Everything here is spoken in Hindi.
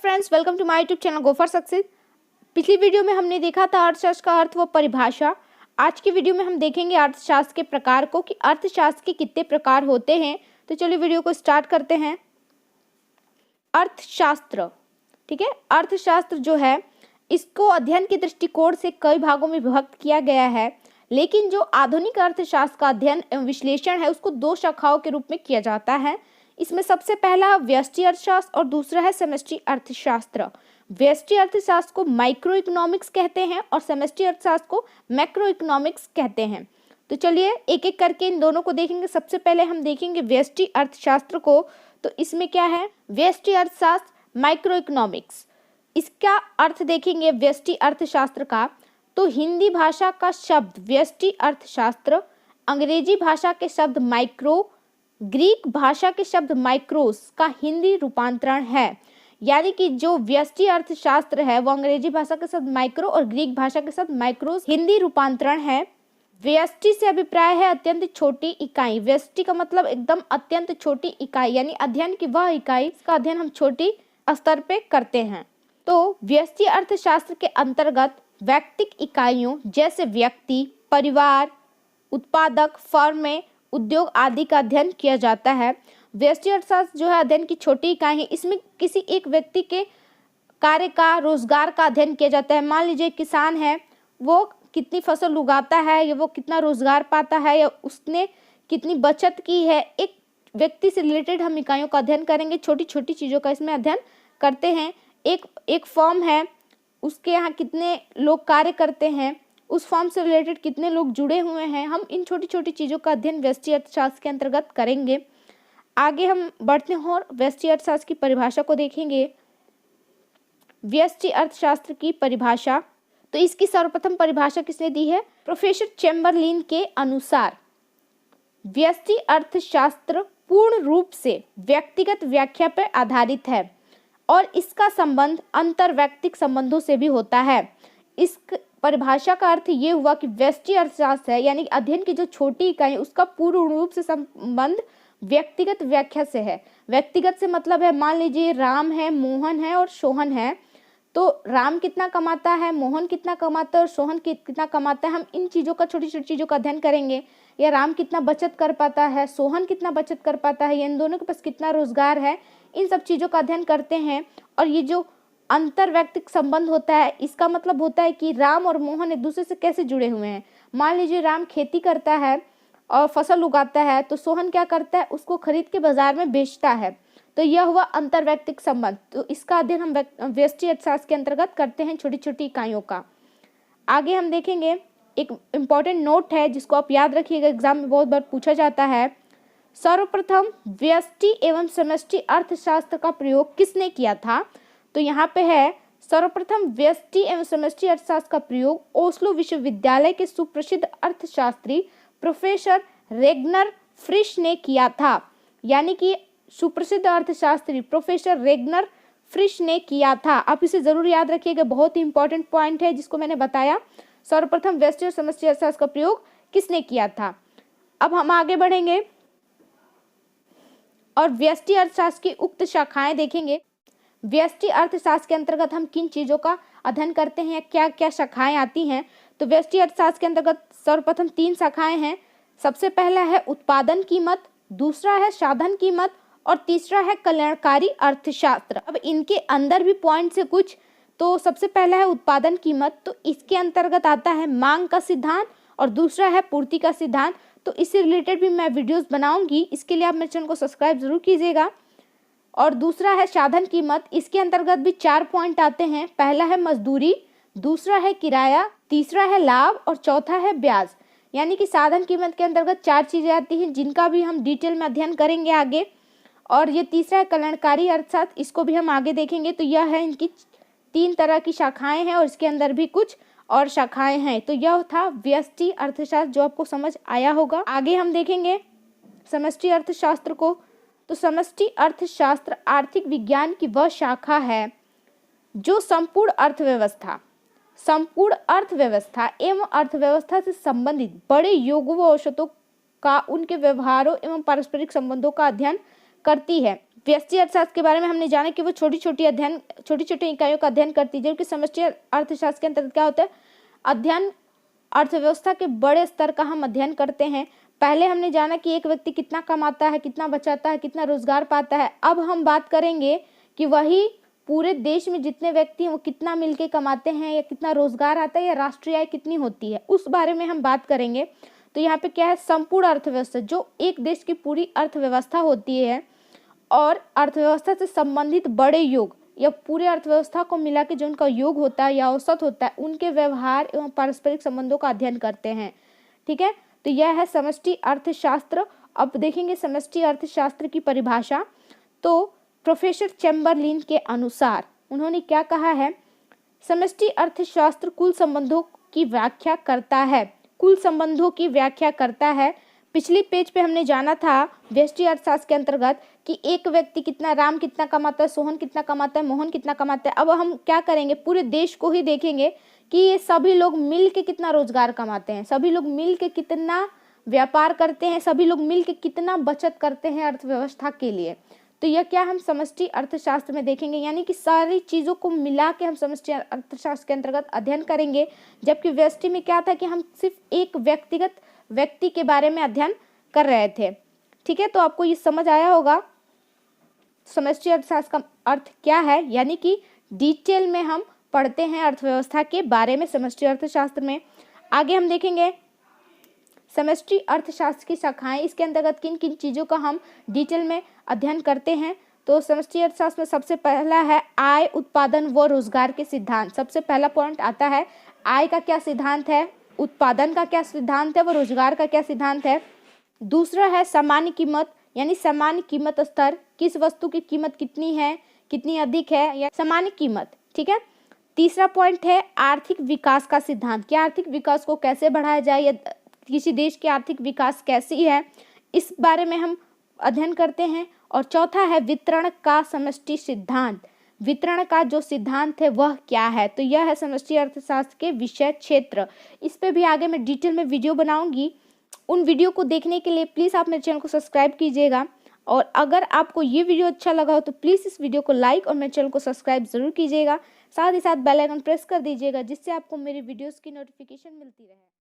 Friends, welcome to my YouTube channel go for success. पिछली वीडियो में हमने देखा था अर्थशास्त्र का अर्थ व परिभाषा। आज की वीडियो में हम देखेंगे अर्थशास्त्र के प्रकार को कि अर्थशास्त्र के कितने प्रकार होते हैं। तो चलिए वीडियो को स्टार्ट करते हैं। अर्थशास्त्र, ठीक है। अर्थशास्त्र जो है इसको अध्ययन के दृष्टिकोण से कई भागों में विभक्त किया गया है, लेकिन जो आधुनिक अर्थशास्त्र का अध्ययन एवं विश्लेषण है उसको दो शाखाओं के रूप में किया जाता है। इसमें सबसे पहला है व्यष्टि अर्थशास्त्र और दूसरा है समष्टि अर्थशास्त्र। व्यष्टि अर्थशास्त्र को माइक्रो इकोनॉमिक्स कहते हैं और समष्टि अर्थशास्त्र को मैक्रो इकोनॉमिक्स कहते हैं। तो चलिए एक एक करके इन दोनों को देखेंगे। सबसे पहले हम देखेंगे व्यष्टि अर्थशास्त्र को। तो इसमें क्या है, व्यष्टि अर्थशास्त्र, माइक्रो इकोनॉमिक्स। इसका अर्थ देखेंगे व्यष्टि अर्थशास्त्र का, तो हिंदी भाषा का शब्द व्यष्टि अर्थशास्त्र, अंग्रेजी भाषा के शब्द माइक्रो, ग्रीक भाषा के शब्द माइक्रोस का हिंदी रूपांतरण है। यानी कि जो व्यष्टि अर्थशास्त्र है वो अंग्रेजी भाषा के शब्द माइक्रो और ग्रीक भाषा के शब्द माइक्रोस हिंदी रूपांतरण है। व्यष्टि से अभिप्राय है अत्यंत छोटी इकाई। व्यष्टि का मतलब एकदम अत्यंत छोटी इकाई, यानी अध्ययन की वह इकाई इसका अध्ययन हम छोटी स्तर पे करते हैं। तो व्यष्टि अर्थशास्त्र के अंतर्गत व्यक्तिक इकाइयों जैसे व्यक्ति, परिवार, उत्पादक, फर्में, उद्योग आदि का अध्ययन किया जाता है। व्यष्टि अर्थशास्त्र जो है अध्ययन की छोटी इकाई है। इसमें किसी एक व्यक्ति के कार्य का, रोजगार का अध्ययन किया जाता है। मान लीजिए किसान है, वो कितनी फसल उगाता है या वो कितना रोजगार पाता है या उसने कितनी बचत की है। एक व्यक्ति से रिलेटेड हम इकाइयों का अध्ययन करेंगे, छोटी छोटी चीज़ों का इसमें अध्ययन करते हैं। एक फर्म है, उसके यहाँ कितने लोग कार्य करते हैं, उस फॉर्म से रिलेटेड कितने लोग जुड़े हुए हैं, हम इन छोटी छोटी चीज़ों का अध्ययन व्यष्टि अर्थशास्त्र के अंतर्गत करेंगे। आगे हम बढ़ते हैं और व्यष्टि अर्थशास्त्र की परिभाषा को देखेंगे। व्यष्टि अर्थशास्त्र की परिभाषा, तो इसकी सर्वप्रथम परिभाषा किसने दी है, प्रोफेसर चैम्बरलिन के अनुसार व्यष्टि अर्थशास्त्र पूर्ण रूप से व्यक्तिगत व्याख्या पर आधारित है और इसका संबंध अंतरवैयक्तिक संबंधों से भी होता है। इस परिभाषा का अर्थ ये हुआ कि व्यष्टि अर्थशास्त्र है, यानी अध्ययन की जो छोटी इकाई उसका पूर्ण रूप से संबंध व्यक्तिगत व्याख्या से है। व्यक्तिगत से मतलब है, मान लीजिए राम है, मोहन है और सोहन है। तो राम कितना कमाता है, मोहन कितना कमाता है और सोहन कितना कमाता है, हम इन चीज़ों का, छोटी छोटी चीज़ों का अध्ययन करेंगे। या राम कितना बचत कर पाता है, सोहन कितना बचत कर पाता है, या इन दोनों के पास कितना रोजगार है, इन सब चीज़ों का अध्ययन करते हैं। और ये जो अंतरवैयक्तिक संबंध होता है, इसका मतलब होता है कि राम और मोहन एक दूसरे से कैसे जुड़े हुए हैं। मान लीजिए राम खेती करता है और फसल उगाता है, तो सोहन क्या करता है, उसको खरीद के बाजार में बेचता है। तो यह हुआ अंतरवैयक्तिक संबंध। तो इसका अध्ययन हम व्यष्टि अर्थशास्त्र के अंतर्गत करते हैं, छोटी छोटी इकाइयों का। आगे हम देखेंगे, एक इम्पॉर्टेंट नोट है जिसको आप याद रखिएगा, एग्जाम में बहुत बार पूछा जाता है। सर्वप्रथम व्यष्टि एवं समष्टि अर्थशास्त्र का प्रयोग किसने किया था। तो यहाँ पे है, सर्वप्रथम व्यष्टि एवं समष्टि अर्थशास्त्र का प्रयोग ओस्लो विश्वविद्यालय के सुप्रसिद्ध अर्थशास्त्री प्रोफेसर रेगनर फ्रिश ने किया था। यानी कि सुप्रसिद्ध अर्थशास्त्री प्रोफेसर रेगनर फ्रिश ने किया था। आप इसे जरूर याद रखिएगा, बहुत ही इंपॉर्टेंट पॉइंट है जिसको मैंने बताया। सर्वप्रथम व्यष्टि और समष्टि अर्थशास्त्र का प्रयोग किसने किया था। अब हम आगे बढ़ेंगे और व्यष्टि अर्थशास्त्र की उक्त शाखाएं देखेंगे। व्यष्टि अर्थशास्त्र के अंतर्गत हम किन चीज़ों का अध्ययन करते हैं, क्या क्या शाखाएं आती हैं। तो व्यष्टि अर्थशास्त्र के अंतर्गत सर्वप्रथम 3 शाखाएं हैं। सबसे पहला है उत्पादन कीमत, दूसरा है साधन कीमत और तीसरा है कल्याणकारी अर्थशास्त्र। अब इनके अंदर भी पॉइंट्स है कुछ। तो सबसे पहला है उत्पादन कीमत, तो इसके अंतर्गत आता है मांग का सिद्धांत और दूसरा है पूर्ति का सिद्धांत। तो इससे रिलेटेड भी मैं वीडियोस बनाऊंगी, इसके लिए आप मेरे चैनल को सब्सक्राइब जरूर कीजिएगा। और दूसरा है साधन कीमत, इसके अंतर्गत भी 4 पॉइंट आते हैं। पहला है मजदूरी, दूसरा है किराया, तीसरा है लाभ और चौथा है ब्याज। यानी कि साधन कीमत के अंतर्गत 4 चीज़ें आती हैं जिनका भी हम डिटेल में अध्ययन करेंगे आगे। और ये तीसरा है कल्याणकारी अर्थशास्त्र, इसको भी हम आगे देखेंगे। तो यह है, इनकी 3 तरह की शाखाएं हैं और इसके अंदर भी कुछ और शाखाएं हैं। तो यह था व्यष्टि अर्थशास्त्र, जो आपको समझ आया होगा। आगे हम देखेंगे समष्टि अर्थशास्त्र को। तो समष्टि अर्थशास्त्र आर्थिक विज्ञान की वह शाखा है जो संपूर्ण अर्थव्यवस्था एवं अर्थव्यवस्था से संबंधित बड़े योगों व औसतों का, उनके व्यवहारों एवं पारस्परिक संबंधों का अध्ययन करती है। व्यष्टि अर्थशास्त्र के बारे में हमने जाना कि वो छोटी छोटी इकाइयों का अध्ययन करती है, जबकि समष्टि अर्थशास्त्र के अंतर्गत क्या होता है, अध्ययन अर्थव्यवस्था के बड़े स्तर का हम अध्ययन करते हैं। पहले हमने जाना कि एक व्यक्ति कितना कमाता है, कितना बचाता है, कितना रोजगार पाता है। अब हम बात करेंगे कि वही पूरे देश में जितने व्यक्ति हैं वो कितना मिलके कमाते हैं, या कितना रोजगार आता है, या राष्ट्रीय आय कितनी होती है, उस बारे में हम बात करेंगे। तो यहाँ पे क्या है, संपूर्ण अर्थव्यवस्था, जो एक देश की पूरी अर्थव्यवस्था होती है, और अर्थव्यवस्था से संबंधित बड़े योग या पूरे अर्थव्यवस्था को मिला के जो उनका योग होता है या औसत होता है, उनके व्यवहार एवं पारस्परिक संबंधों का अध्ययन करते हैं। ठीक है, तो यह है समष्टि अर्थशास्त्र। अब देखेंगे समष्टि अर्थशास्त्र की परिभाषा। तो प्रोफेसर चैम्बरलिन के अनुसार उन्होंने क्या कहा है, समष्टि अर्थशास्त्र कुल संबंधों की व्याख्या करता है, कुल संबंधों की व्याख्या करता है। पिछली पेज पे हमने जाना था व्यष्टि अर्थशास्त्र के अंतर्गत कि एक व्यक्ति कितना, राम कितना कमाता है, सोहन कितना कमाता है, मोहन कितना कमाता है। अब हम क्या करेंगे, पूरे देश को ही देखेंगे कि ये सभी लोग मिल के कितना रोजगार कमाते हैं, सभी लोग मिल के कितना व्यापार करते हैं, सभी लोग मिल के कितना बचत करते हैं अर्थव्यवस्था के लिए। तो यह क्या हम समष्टि अर्थशास्त्र में देखेंगे, यानी कि सारी चीज़ों को मिला के हम समष्टि अर्थशास्त्र के अंतर्गत अध्ययन करेंगे। जबकि व्यष्टि में क्या था कि हम सिर्फ एक व्यक्तिगत व्यक्ति के बारे में अध्ययन कर रहे थे। ठीक है, तो आपको ये समझ आया होगा समष्टि अर्थशास्त्र का अर्थ क्या है, यानी कि डिटेल में हम पढ़ते हैं अर्थव्यवस्था के बारे में समष्टि अर्थशास्त्र में। आगे हम देखेंगे समष्टि अर्थशास्त्र की शाखाएं, इसके अंतर्गत किन किन चीज़ों का हम डिटेल में अध्ययन करते हैं। तो समष्टि अर्थशास्त्र में सबसे पहला है आय, उत्पादन व रोजगार के सिद्धांत। सबसे पहला पॉइंट आता है आय का क्या सिद्धांत है, उत्पादन का क्या सिद्धांत है, व रोजगार का क्या सिद्धांत है। दूसरा है सामान्य कीमत, यानी सामान्य कीमत स्तर, किस वस्तु की कीमत कितनी है, कितनी अधिक है, या सामान्य कीमत। ठीक है, तीसरा पॉइंट है आर्थिक विकास का सिद्धांत, कि आर्थिक विकास को कैसे बढ़ाया जाए, या किसी देश की आर्थिक विकास कैसी है, इस बारे में हम अध्ययन करते हैं। और चौथा है वितरण का समष्टि सिद्धांत, वितरण का जो सिद्धांत है वह क्या है। तो यह है समष्टि अर्थशास्त्र के विषय क्षेत्र। इस पे भी आगे मैं डिटेल में वीडियो बनाऊंगी। उन वीडियो को देखने के लिए प्लीज़ आप मेरे चैनल को सब्सक्राइब कीजिएगा, और अगर आपको ये वीडियो अच्छा लगा हो तो प्लीज़ इस वीडियो को लाइक और मेरे चैनल को सब्सक्राइब जरूर कीजिएगा। साथ ही साथ बेल आइकन प्रेस कर दीजिएगा, जिससे आपको मेरी वीडियोस की नोटिफिकेशन मिलती रहे।